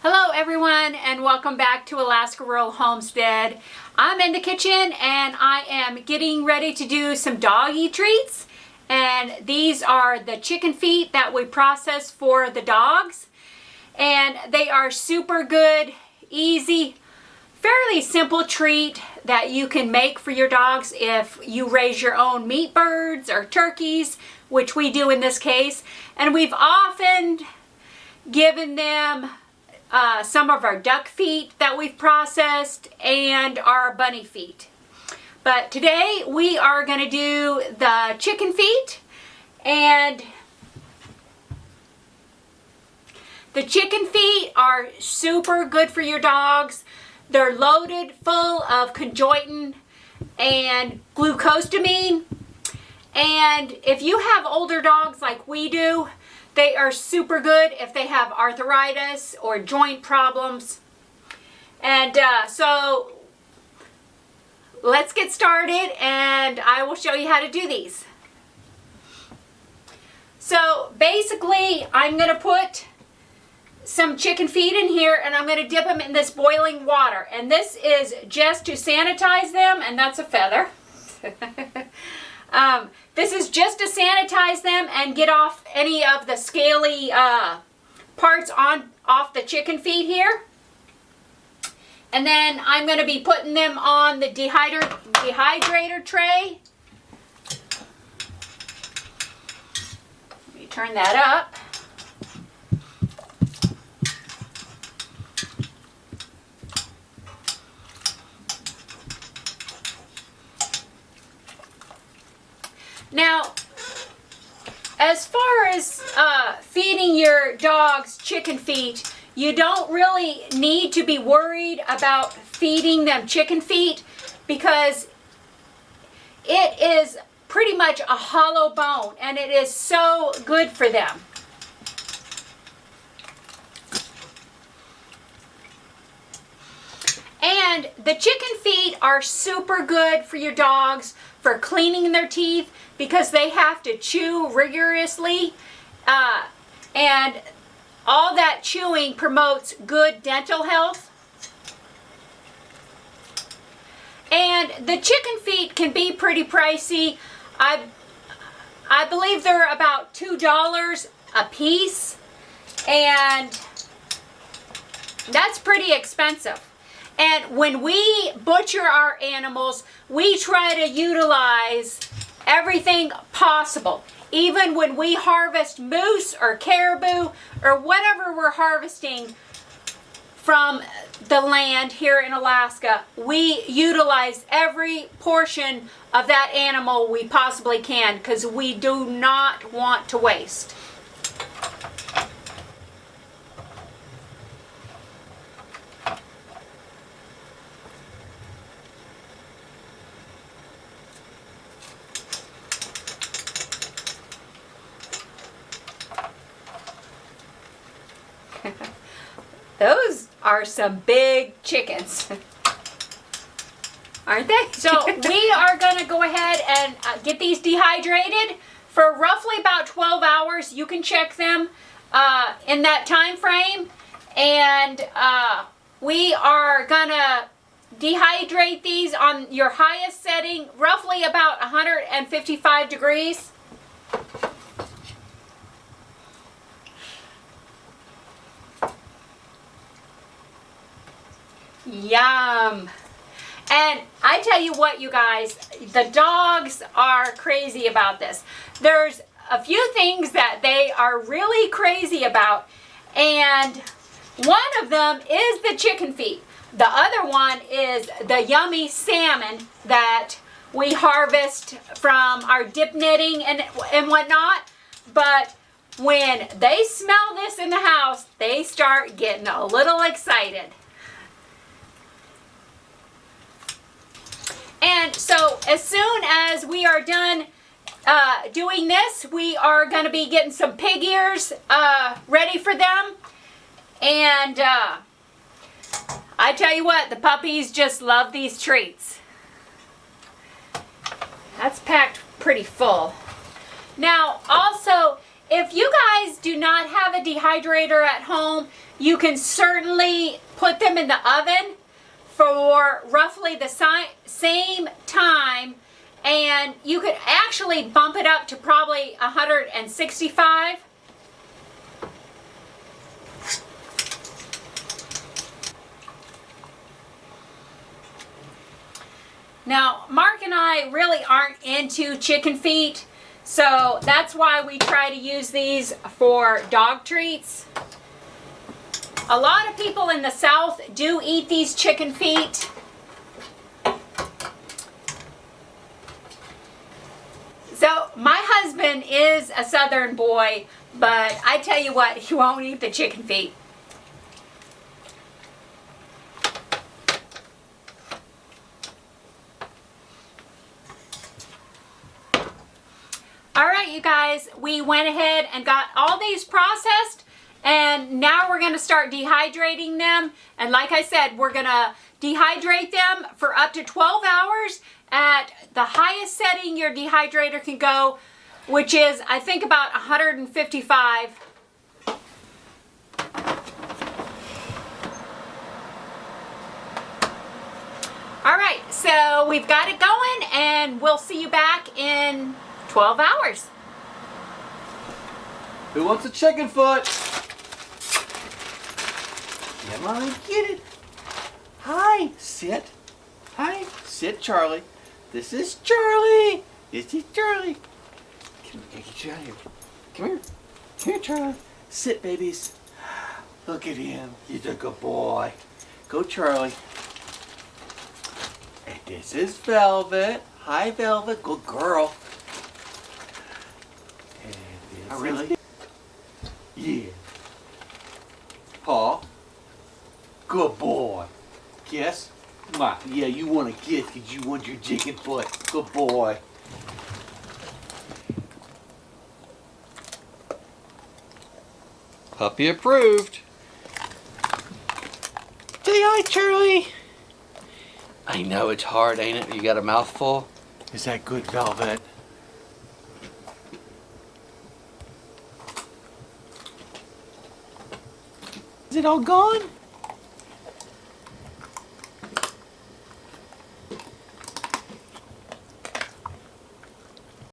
Hello everyone and welcome back to Alaska Rural Homestead. I'm in the kitchen and I am getting ready to do some doggy treats, and these are the chicken feet that we process for the dogs, and they are super good, easy, fairly simple treat that you can make for your dogs if you raise your own meat birds or turkeys, which we do in this case. And we've often given them some of our duck feet that we've processed and our bunny feet. But today we are going to do the chicken feet, and the chicken feet are super good for your dogs. They're loaded full of chondroitin and glucosamine, and if you have older dogs like we do, they are super good if they have arthritis or joint problems. And so let's get started and I will show you how to do these. So basically I'm going to put some chicken feet in here and I'm going to dip them in this boiling water. And this is just to sanitize them, and that's a feather. This is just to sanitize them and get off any of the scaly parts off the chicken feet here. And then I'm going to be putting them on the dehydrator tray. Let me turn that up. Now, as far as feeding your dogs chicken feet, you don't really need to be worried about feeding them chicken feet because it is pretty much a hollow bone and it is so good for them. And the chicken feet are super good for your dogs for cleaning their teeth because they have to chew rigorously, and all that chewing promotes good dental health. And the chicken feet can be pretty pricey. I believe they're about $2 a piece, and that's pretty expensive. And when we butcher our animals, we try to utilize everything possible. Even when we harvest moose or caribou or whatever we're harvesting from the land here in Alaska, we utilize every portion of that animal we possibly can because we do not want to waste. Those are some big chickens, aren't they? So we are going to go ahead and get these dehydrated for roughly about 12 hours. You can check them in that time frame. And we are going to dehydrate these on your highest setting, roughly about 155 degrees. Yum. And I tell you what, you guys, the dogs are crazy about this. There's a few things that they are really crazy about, and one of them is the chicken feet. The other one is the yummy salmon that we harvest from our dip netting and whatnot. But when they smell this in the house, they start getting a little excited. And so as soon as we are done doing this, we are going to be getting some pig ears ready for them. And I tell you what, the puppies just love these treats. That's packed pretty full. Now also, if you guys do not have a dehydrator at home, you can certainly put them in the oven for roughly the same time, and you could actually bump it up to probably 165. Now, Mark and I really aren't into chicken feet, so that's why we try to use these for dog treats. A lot of people in the South do eat these chicken feet. So, my husband is a Southern boy, but I tell you what, he won't eat the chicken feet. All right, you guys, we went ahead and got all these processed, and now we're going to start dehydrating them. And like I said, we're going to dehydrate them for up to 12 hours at the highest setting your dehydrator can go, which is, I think, about 155. All right, so we've got it going, and we'll see you back in 12 hours. Who wants a chicken foot? Come on and get it. Hi, sit. Hi, sit, Charlie. This is Charlie. This is Charlie. Come here, get you out of here. Come here. Come here, Charlie. Sit, babies. Look at him. He's a good boy. Go, Charlie. And this is Velvet. Hi, Velvet. Good girl. Oh, really? Yeah. Paw. Good boy. Kiss. Yeah, you want a kiss because you want your chicken foot. Good boy. Puppy approved. Say hi, Charlie. I know it's hard, ain't it? You got a mouthful. Is that good, Velvet? Is it all gone?